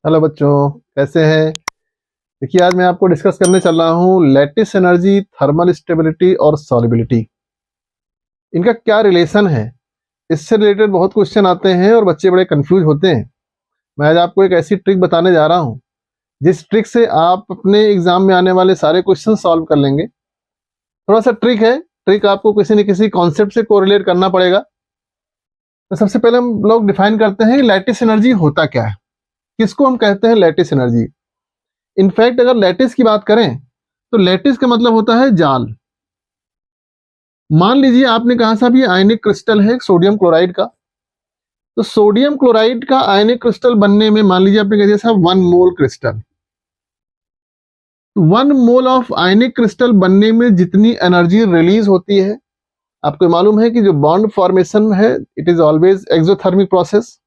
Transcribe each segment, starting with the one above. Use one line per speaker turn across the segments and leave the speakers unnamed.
Hello बच्चों, कैसे हैं। देखिए, आज मैं आपको डिस्कस करने चल रहा हूँ लैटिस एनर्जी, थर्मल स्टेबिलिटी और सॉलिबिलिटी। इनका क्या रिलेशन है। इससे रिलेटेड बहुत क्वेश्चन आते हैं और बच्चे बड़े कंफ्यूज होते हैं। मैं आज आपको एक ऐसी ट्रिक बताने जा रहा हूँ जिस ट्रिक से आप अपने एग्जाम में आने वाले सारे क्वेश्चन सॉल्व कर लेंगे। थोड़ा सा ट्रिक है, ट्रिक आपको किसी न किसी कॉन्सेप्ट से कोरिलेट करना पड़ेगा। तो सबसे पहले हम लोग डिफाइन करते हैं लैटिस एनर्जी होता क्या है, किसको हम कहते हैं लैटिस एनर्जी। इनफैक्ट अगर लैटिस की बात करें तो लैटिस का मतलब होता है जाल। मान लीजिए आपने कहा साहब ये आयनिक क्रिस्टल है सोडियम क्लोराइड का। तो सोडियम क्लोराइड का आयनिक क्रिस्टल बनने में मान लीजिए आपने कह दिया साहब 1 mole crystal. 1 mole of ionic crystal बनने में जितनी एनर्जी रिलीज होती है, आपको मालूम है कि जो बॉन्ड फॉर्मेशन है it is always exothermic process.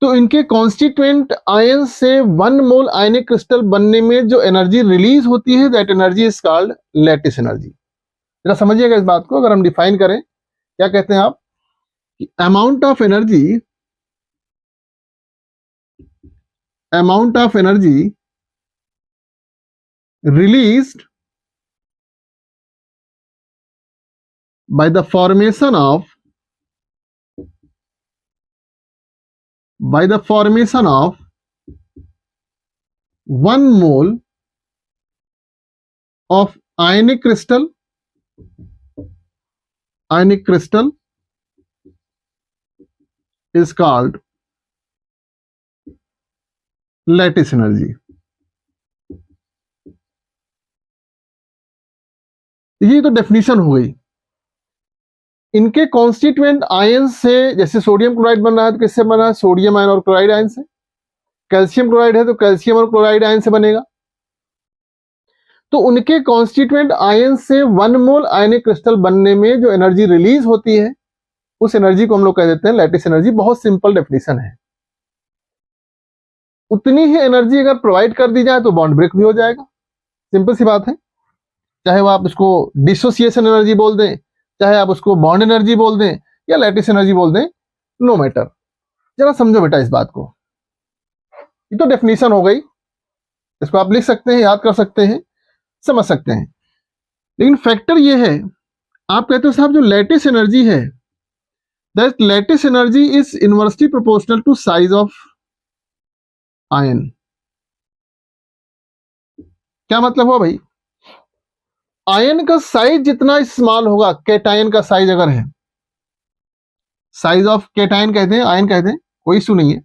तो इनके कॉन्स्टिट्यूएंट आयन से 1 मोल आयनिक क्रिस्टल बनने में जो एनर्जी रिलीज होती है that energy is called lattice energy. जरा समझिएगा इस बात को। अगर हम डिफाइन करें, क्या कहते हैं आप, amount of energy released by the formation of 1 mole of ionic crystal is called lattice energy। ये तो डेफिनेशन हो गई। इनके कॉन्स्टिट्यूएंट आयन से, जैसे सोडियम क्लोराइड बन रहा है तो किससे बन रहा है, सोडियम आयन और क्लोराइड आयन से। कैल्शियम क्लोराइड है तो कैल्शियम और क्लोराइड आयन से बनेगा। तो उनके कॉन्स्टिट्यूएंट आयन से 1 मोल आयनिक क्रिस्टल बनने में जो एनर्जी रिलीज होती है उस एनर्जी को हम लोग कह देते हैं लैटिस एनर्जी। बहुत सिंपल डेफिनेशन है। उतनी ही एनर्जी अगर प्रोवाइड कर दी जाए तो बॉन्ड ब्रेक भी हो जाएगा। सिंपल सी बात है। चाहे वो आप उसको डिसोसिएशन एनर्जी बोल दें, चाहे आप उसको बॉन्ड एनर्जी बोल दें या लैटिस एनर्जी बोल दें, नो मैटर। जरा समझो बेटा इस बात को। ये तो डेफिनेशन हो गई, इसको आप लिख सकते हैं, याद कर सकते हैं, समझ सकते हैं। लेकिन फैक्टर ये है, आप कहते हो साहब जो लैटिस एनर्जी है that lattice energy is inversely proportional to size of ion. क्या मतलब हुआ भाई, आयन का साइज जितना स्मॉल होगा, कैटायन का साइज अगर है, साइज ऑफ कैटायन कहते हैं, आयन कहते हैं, कोई इशू नहीं है।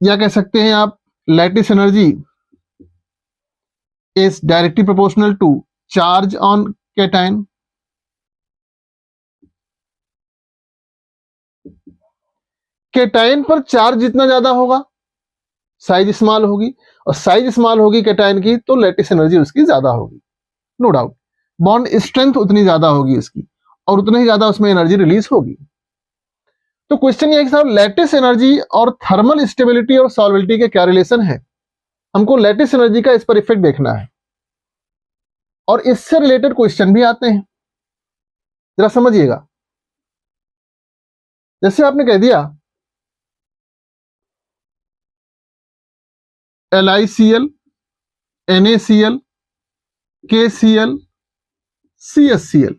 या कह सकते हैं आप lattice energy is directly proportional to charge on cation. Cation पर चार्ज जितना ज्यादा होगा साइज स्मॉल होगी, और साइज स्मॉल होगी कैटायन की तो लैटिस एनर्जी उसकी ज्यादा होगी, नो डाउट। बॉन्ड स्ट्रेंथ उतनी ज्यादा होगी उसकी और उतना ही ज्यादा उसमें एनर्जी रिलीज होगी। तो क्वेश्चन ये है कि साहब लैटिस एनर्जी और थर्मल स्टेबिलिटी और सॉल्बिलिटी के क्या रिलेशन है। हमको लैटिस एनर्जी का इस पर इफेक्ट देखना है और इससे रिलेटेड क्वेश्चन भी आते हैं। जरा समझिएगा। जैसे आपने कह दिया LiCl, NaCl, KCl, CSCl,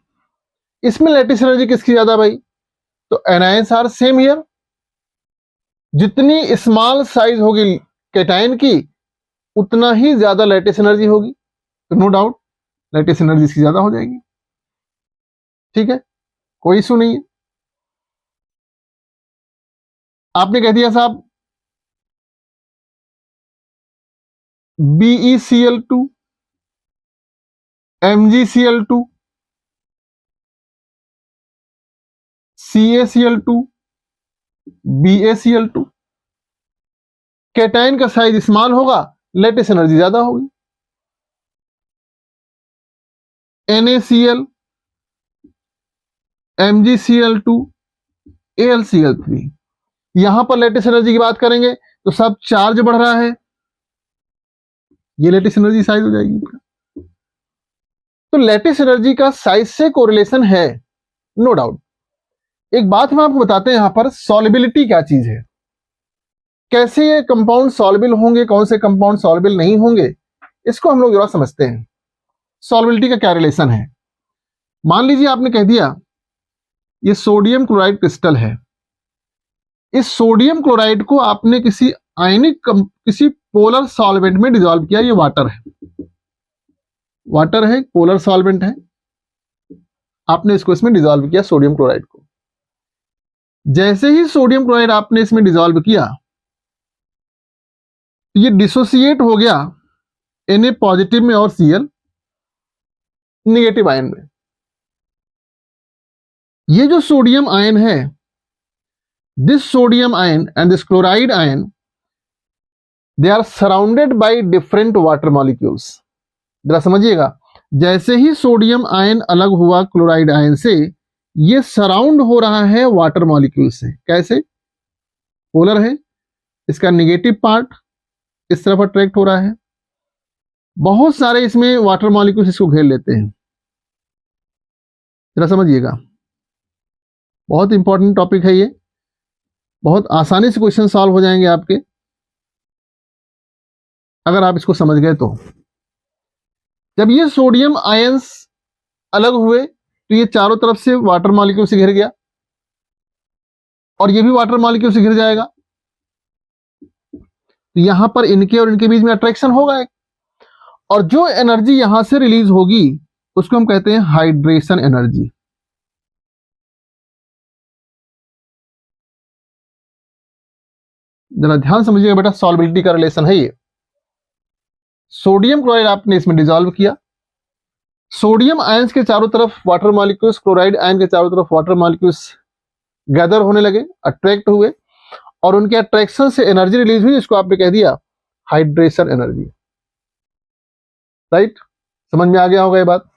इसमें लैटिस एनर्जी किसकी ज्यादा भाई, तो एनायंस आर सेम हियर। जितनी स्मॉल साइज होगी कैटायन की उतना ही ज्यादा लैटिस एनर्जी होगी, तो नो डाउट लैटिस एनर्जी इसकी ज्यादा हो जाएगी। ठीक है, कोई इशू नहीं है। आपने कह दिया साहब BeCl2, MgCl2, CaCl2, BaCl2। Cation का साइज स्मॉल होगा, लैटिस एनर्जी ज्यादा होगी। NaCl, MgCl2, AlCl3। यहां पर लैटिस एनर्जी की बात करेंगे तो सब चार्ज बढ़ रहा है, ये लैटिस एनर्जी साइज हो जाएगी। तो लैटिस एनर्जी का साइज से कोरिलेशन है, नो डाउट। एक बात हम आपको बताते हैं यहां पर, सॉल्युबिलिटी क्या चीज है, कैसे ये कंपाउंड सॉल्युबल होंगे, कौन से कंपाउंड सॉल्युबल नहीं होंगे, इसको हम लोग जरा समझते हैं। सॉल्युबिलिटी का क्या रिलेशन है। मान लीजिए आपने कह दिया ये सोडियम क्लोराइड क्रिस्टल है, इस सोडियम क्लोराइड को आपने किसी किसी पोलर सॉल्वेंट में डिसॉल्व किया, ये वाटर है, वाटर है, पोलर सॉल्वेंट है, आपने इसको इसमें डिसॉल्व किया सोडियम क्लोराइड को। जैसे ही सोडियम क्लोराइड आपने इसमें डिसॉल्व किया, ये डिसोसिएट हो गया Na पॉजिटिव में और Cl निगेटिव आयन में। ये जो सोडियम आयन है, this sodium ion and this chloride ion, they are surrounded by different water molecules. जरा समझिएगा, जैसे ही सोडियम आयन अलग हुआ क्लोराइड आयन से, ये सराउंड हो रहा है वाटर मॉलिक्यूल से। कैसे? पोलर है, इसका नेगेटिव पार्ट इस तरफ अट्रैक्ट हो रहा है, बहुत सारे इसमें वाटर मॉलिक्यूल्स इसको घेर लेते हैं। जरा समझिएगा, बहुत इंपॉर्टेंट टॉपिक है ये, बहुत आसानी से क्वेश्चन सॉल्व हो जाएंगे आपके अगर आप इसको समझ गए तो। जब ये सोडियम आयंस अलग हुए तो ये चारों तरफ से वाटर मॉलिक्यूल से घिर गया, और ये भी वाटर मॉलिक्यूल से घिर जाएगा, तो यहां पर इनके और इनके बीच में अट्रैक्शन होगा एक, और जो एनर्जी यहां से रिलीज होगी उसको हम कहते हैं हाइड्रेशन एनर्जी। जरा ध्यान समझिएगा बेटा, सॉल्युबिलिटी का रिलेशन है ये। सोडियम क्लोराइड आपने इसमें डिसॉल्व किया, सोडियम आयंस के चारों तरफ वाटर मॉलिक्यूल्स, क्लोराइड आयन के चारों तरफ वाटर मॉलिक्यूल्स गैदर होने लगे, अट्रैक्ट हुए, और उनके अट्रैक्शन से एनर्जी रिलीज हुई, जिसको आपने कह दिया हाइड्रेशन एनर्जी। राइट? समझ में आ गया होगा ये बात।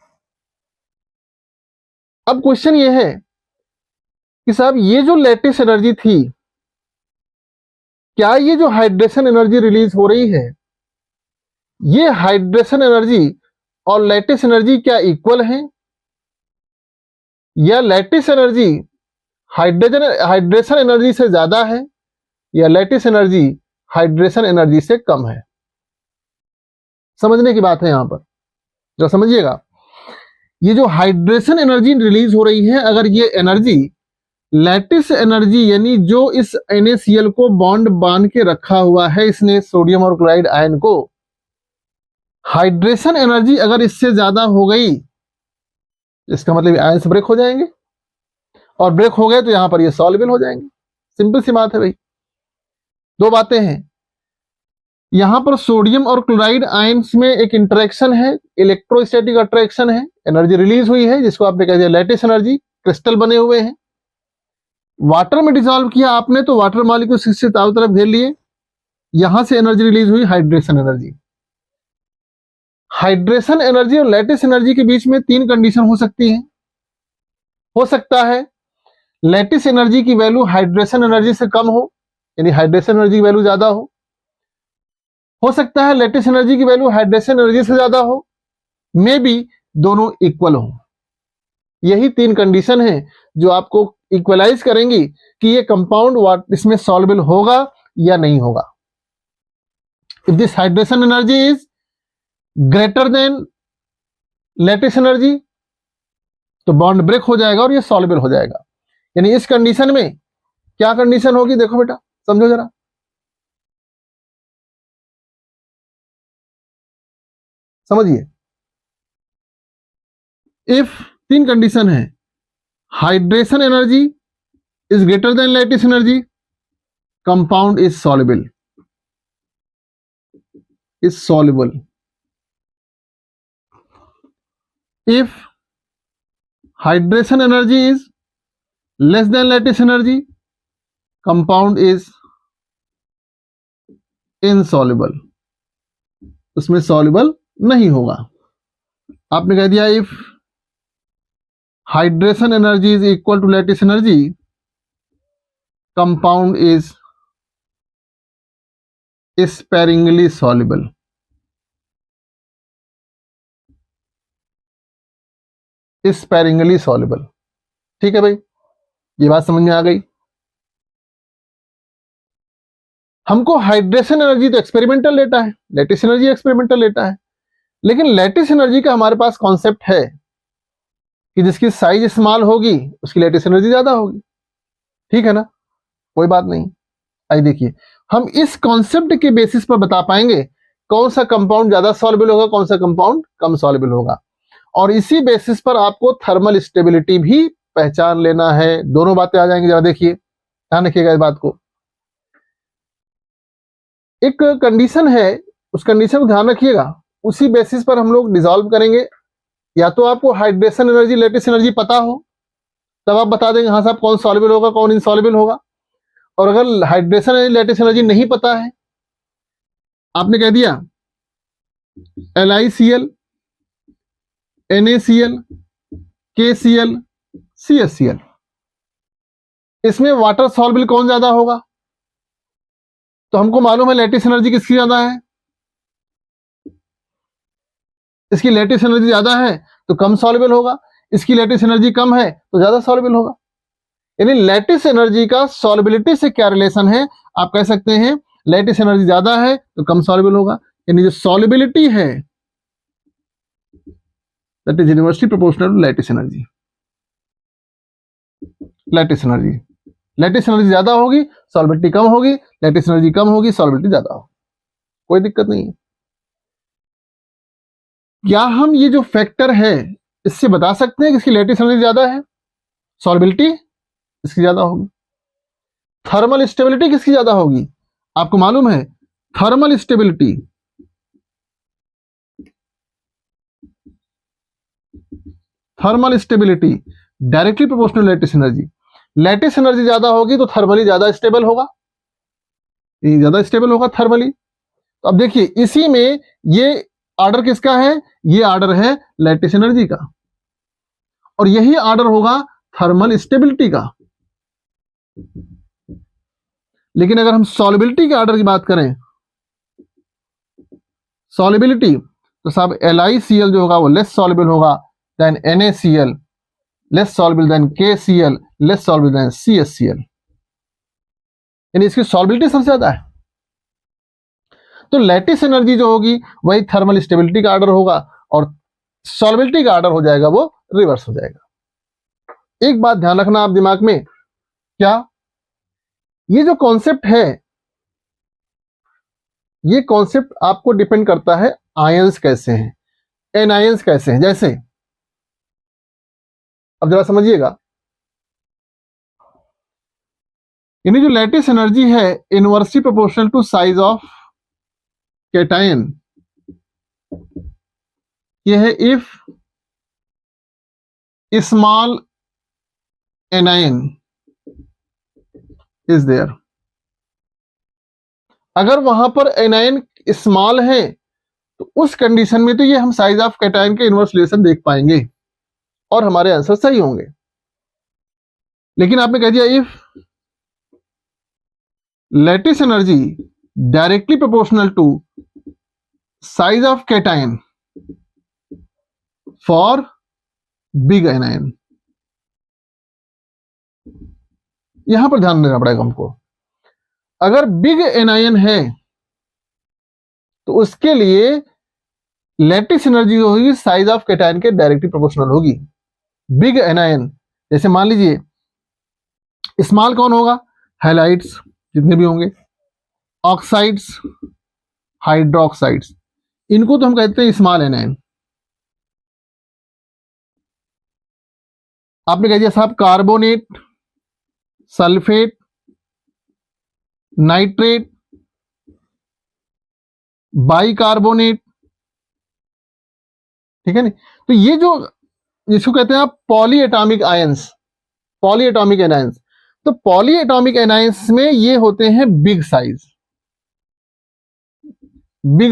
अब क्वेश्चन ये है कि साहब ये जो लैटिस एनर्जी थी, क्या ये जो हाइड्रेशन एनर्जी रिलीज हो रही है, ये हाइड्रेशन एनर्जी और लैटिस एनर्जी क्या इक्वल हैं, या लैटिस एनर्जी हाइड्रेशन एनर्जी से ज्यादा है, या लैटिस एनर्जी हाइड्रेशन एनर्जी से कम है? समझने की बात है यहां पर, जरा समझिएगा। ये जो हाइड्रेशन एनर्जी रिलीज हो रही है, अगर ये एनर्जी लैटिस एनर्जी, यानी जो इस NaCl को बॉन्ड बांध के रखा हुआ है इसने सोडियम और क्लोराइड आयन को, हाइड्रेशन एनर्जी अगर इससे ज्यादा हो गई, इसका मतलब आयंस ब्रेक हो जाएंगे, और ब्रेक हो गए तो यहां पर ये सॉल्युबल हो जाएंगे। सिंपल सी बात है भाई। दो बातें हैं यहां पर, सोडियम और क्लोराइड आयंस में एक इंटरेक्शन है, इलेक्ट्रोस्टैटिक अट्रैक्शन है, एनर्जी रिलीज हुई है, जिसको आपने कह दिया लैटिस एनर्जी, क्रिस्टल बने हुए हैं, वाटर में डिसॉल्व किया आपने तो वाटर मॉलिक्यूल से चारों तरफ घेर लिए, यहां से एनर्जी रिलीज हुई हाइड्रेशन एनर्जी। हाइड्रेशन एनर्जी और लैटिस एनर्जी के बीच में तीन कंडीशन हो सकती हैं। हो सकता है लैटिस एनर्जी की वैल्यू हाइड्रेशन एनर्जी से कम हो, यानी हाइड्रेशन एनर्जी की वैल्यू ज्यादा हो सकता है लैटिस एनर्जी की वैल्यू हाइड्रेशन एनर्जी से ज्यादा हो, मे बी दोनों इक्वल हो। यही तीन कंडीशन है जो आपको इक्वलाइज करेंगी कि ये कंपाउंड इसमें सॉल्युबल होगा या नहीं होगा। If this hydration energy is greater than lattice energy, तो बॉन्ड ब्रेक हो जाएगा और ये सॉल्युबल हो जाएगा। यानी इस कंडीशन में क्या कंडीशन होगी, देखो बेटा समझो जरा, समझिए। इफ तीन कंडीशन है, hydration energy is greater than lattice energy, compound is soluble, if hydration energy is less than lattice energy, compound is insoluble, उसमें soluble नहीं होगा। आपने कह दिया if hydration energy is equal to lattice energy, compound is sparingly soluble, sparingly soluble। ठीक है भाई, ये बात समझ में आ गई। हमको हाइड्रेशन एनर्जी तो एक्सपेरिमेंटल डेटा है, लैटिस एनर्जी एक्सपेरिमेंटल डेटा है, लेकिन लैटिस एनर्जी का हमारे पास कॉन्सेप्ट है कि जिसकी साइज स्मॉल होगी उसकी लैटिस एनर्जी ज्यादा होगी। ठीक है ना, कोई बात नहीं। आइए देखिए, हम इस कॉन्सेप्ट के बेसिस पर बता पाएंगे कौन सा कंपाउंड ज्यादा सॉल्युबल होगा, कौन सा कंपाउंड कम सॉल्युबल होगा, और इसी बेसिस पर आपको थर्मल स्टेबिलिटी भी पहचान लेना है। दोनों बातें आ जाएंगी, जरा देखिए, ध्यान रखिएगा इस बात को। एक कंडीशन है, उस कंडीशन को ध्यान रखिएगा, उसी बेसिस पर हम लोग डिसॉल्व करेंगे। या तो आपको हाइड्रेशन एनर्जी, लैटिस एनर्जी पता हो, तब आप बता देंगे हाँ साहब कौन सॉल्युबल होगा कौन इनसॉल्युबल होगा। और अगर हाइड्रेशन एनर्जी, लैटिस एनर्जी नहीं पता है, आपने कह दिया LiCl, NaCl, KCl, CHCl, इसमें वाटर सॉल्युबल कौन ज्यादा होगा? तो हमको मालूम है लैटिस एनर्जी किसकी ज्यादा है, इसकी लैटिस एनर्जी ज्यादा है तो कम सॉल्युबल होगा, इसकी लैटिस एनर्जी कम है तो ज्यादा सॉल्युबल होगा। यानी लैटिस एनर्जी का सॉल्युबिलिटी से क्या रिलेशन है, आप कह सकते हैं लैटिस एनर्जी ज्यादा है तो कम सॉल्युबल होगा। यानी जो सॉल्युबिलिटी है that is inversely proportional to lattice energy. Lattice energy, lattice energy ज्यादा होगी सॉल्युबिलिटी कम होगी, लैटिस एनर्जी कम होगी सॉल्युबिलिटी ज्यादा होगी, कोई दिक्कत नहीं है। क्या हम ये जो फैक्टर है इससे बता सकते हैं कि इसकी लैटिस एनर्जी ज्यादा है, सॉल्युबिलिटी इसकी ज्यादा होगी? थर्मल स्टेबिलिटी किसकी ज्यादा होगी? आपको मालूम है thermal stability directly proportional lattice energy. Lattice energy ज्यादा होगी तो थर्मली ज्यादा स्टेबल होगा, ज्यादा स्टेबल होगा थर्मली। तो अब देखिए इसी में ये ऑर्डर किसका है, ये ऑर्डर है लैटिस एनर्जी का, और यही ऑर्डर होगा थर्मल स्टेबिलिटी का। लेकिन अगर हम सॉल्युबिलिटी के ऑर्डर की बात करें, सॉल्युबिलिटी, तो साहब LiCl जो होगा वो लेस सॉल्युबल होगा than NaCl, less soluble than KCl, less soluble than CHCl, यानी इसकी सॉल्युबिलिटी सबसे ज्यादा है। तो लैटिस एनर्जी जो होगी वही थर्मल स्टेबिलिटी का ऑर्डर होगा, और सॉल्युबिलिटी का ऑर्डर हो जाएगा वो रिवर्स हो जाएगा। एक बात ध्यान रखना आप दिमाग में, क्या ये जो कॉन्सेप्ट है, ये कॉन्सेप्ट आपको डिपेंड करता है आयंस कैसे हैं, एनायंस कैसे हैं। जैसे अब जरा समझिएगा, यानी जो लैटिस एनर्जी है inversely proportional to size of cation, ये है if small anion is there. अगर वहां पर एनायन स्मॉल है तो उस कंडीशन में तो ये हम साइज ऑफ कैटायन के इनवर्स रिलेशन देख पाएंगे और हमारे आंसर सही होंगे। लेकिन आपने कह दिया if lattice energy directly proportional to size of cation for big anion, यहां पर ध्यान देना पड़ेगा हमको। अगर बिग एनायन है तो उसके लिए लैटिस एनर्जी जो होगी साइज ऑफ कैटायन के डायरेक्टली प्रोपोर्शनल होगी। बिग एनायन जैसे मान लीजिए स्मॉल कौन होगा, हैलाइड्स जितने भी होंगे, ऑक्साइड्स, हाइड्रोक्साइड्स, इनको तो हम कहते हैं स्मॉल एनायन। आपने कह दिया साहब कार्बोनेट, सल्फेट, नाइट्रेट, बाइकार्बोनेट, ठीक है नहीं? तो ये जो जिसको कहते हैं आप पॉलीएटॉमिक आयंस, पॉलीएटॉमिक एनायंस, तो पॉलीएटॉमिक एनायंस में ये होते हैं बिग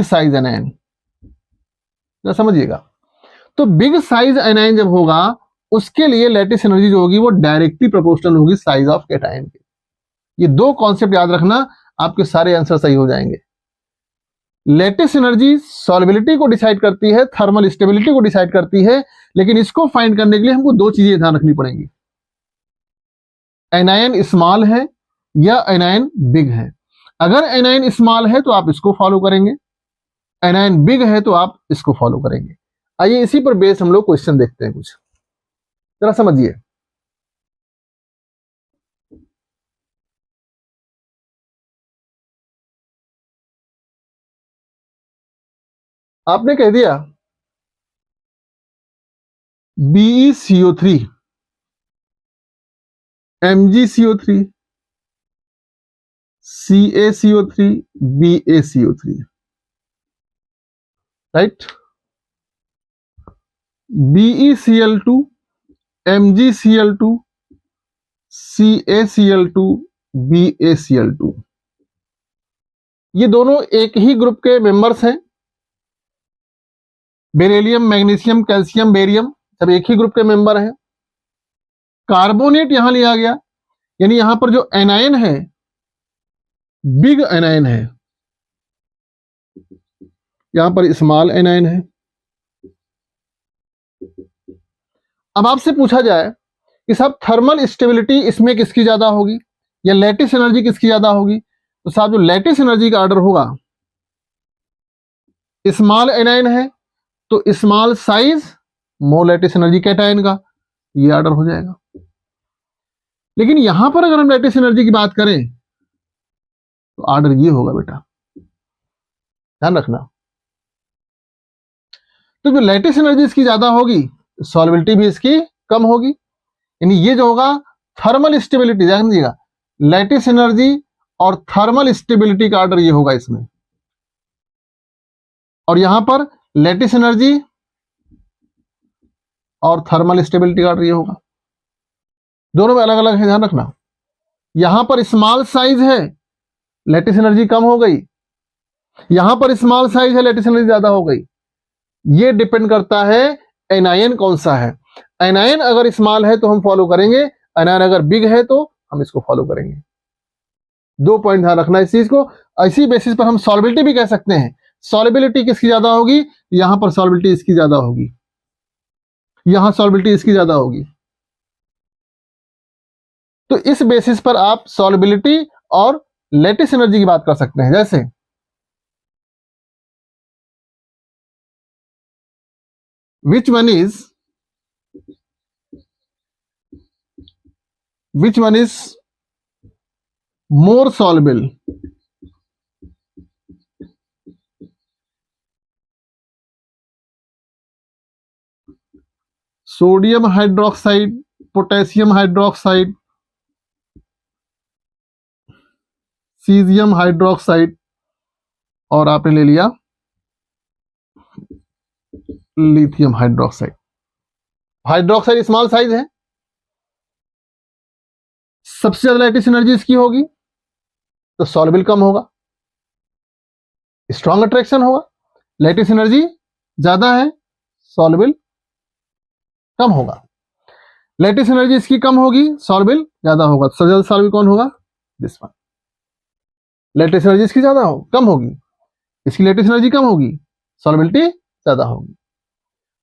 साइज एनायन, समझिएगा। तो बिग साइज एनायन जब होगा उसके लिए लैटिस एनर्जी जो होगी वो डायरेक्टली प्रोपोर्शनल होगी साइज ऑफ कैटायन के। ये दो कॉन्सेप्ट याद रखना, आपके सारे आंसर सही हो जाएंगे। लैटिस एनर्जी सॉल्युबिलिटी को डिसाइड करती है, थर्मल स्टेबिलिटी को डिसाइड करती है, लेकिन इसको फाइंड करने के लिए हमको दो चीजें ध्यान रखनी पड़ेंगी। एनायन स्मॉल है या एनायन बिग है। अगर एनायन स्मॉल है तो आप इसको फॉलो करेंगे, एनायन बिग है तो आप इसको फॉलो करेंगे। आइए इसी पर बेस हम लोग क्वेश्चन देखते हैं, कुछ जरा समझिए। आपने कह दिया BeCO3 MgCO3 CaCO3 BaCO3, right. BeCl2 MgCl2 CaCl2 BaCl2, ये दोनों एक ही ग्रुप के मेंबर्स हैं। बेरिलियम, मैग्नीशियम, कैल्शियम, बेरियम सब एक ही ग्रुप के मेंबर हैं। कार्बोनेट यहां लिया गया, यानी यहां पर जो एनायन है बिग एनायन है, यहां पर स्मॉल एनायन है। अब आपसे पूछा जाए कि साहब थर्मल स्टेबिलिटी इसमें किसकी ज्यादा होगी या लैटिस एनर्जी किसकी ज्यादा होगी, तो साहब जो लैटिस एनर्जी का ऑर्डर होगा, स्मॉल एनायन है तो स्मॉल साइज मोर लैटिस एनर्जी कैटायन का, ये ऑर्डर हो जाएगा। लेकिन यहां पर अगर हम लैटिस एनर्जी की बात करें तो ऑर्डर ये होगा बेटा, ध्यान रखना। तो जो लैटिस एनर्जी इसकी ज्यादा होगी, सॉल्युबिलिटी भी इसकी कम होगी। यानी ये जो होगा थर्मल स्टेबिलिटी, ध्यान दीजिएगा, लैटिस एनर्जी और थर्मल स्टेबिलिटी का ऑर्डर ये होगा इसमें, और यहां पर लैटिस एनर्जी और थर्मल स्टेबिलिटी का ऑर्डर ये होगा। दोनों में अलग अलग है, ध्यान रखना। यहां पर स्मॉल साइज है, लैटिस एनर्जी कम हो गई, यहां पर स्मॉल साइज है, लैटिस एनर्जी ज्यादा हो गई। ये डिपेंड करता है एनायन कौन सा है। एनायन अगर स्मॉल है तो हम फॉलो करेंगे, एनायन अगर बिग है तो हम इसको फॉलो करेंगे। 2 पॉइंट ध्यान रखना इस चीज को। इसी बेसिस पर हम सॉल्युबिलिटी भी कह सकते हैं। सॉल्युबिलिटी किसकी ज्यादा होगी, यहां पर सॉल्युबिलिटी इसकी ज्यादा होगी, यहां सॉल्युबिलिटी इसकी ज्यादा होगी। तो इस बेसिस पर आप सॉल्युबिलिटी और लैटिस एनर्जी की बात कर सकते हैं। जैसे which one is more soluble, sodium hydroxide, potassium hydroxide, caesium hydroxide, और आपने ले लिया lithium hydroxide. Hydroxide small size है, सबसे ज्यादा लैटिस एनर्जी इसकी होगी, तो सॉल्युबल कम होगा, स्ट्रॉन्ग अट्रैक्शन होगा। लैटिस एनर्जी ज्यादा है, सॉल्युबल कम होगा। लैटिस एनर्जी इसकी कम होगी, सॉल्युबल ज्यादा होगा। सबसे ज्यादा सॉल्युबल कौन होगा, दिस वन। लैटिस एनर्जी इसकी ज्यादा हो कम होगी, इसकी लैटिस एनर्जी कम होगी, सॉल्युबिलिटी ज्यादा होगी।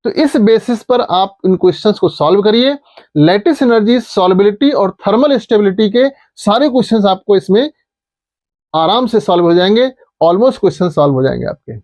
तो इस बेसिस पर आप इन क्वेश्चंस को सॉल्व करिए। लैटिस एनर्जी, सॉल्युबिलिटी और थर्मल स्टेबिलिटी के सारे क्वेश्चंस आपको इसमें आराम से सॉल्व हो जाएंगे। ऑलमोस्ट क्वेश्चन सॉल्व हो जाएंगे आपके।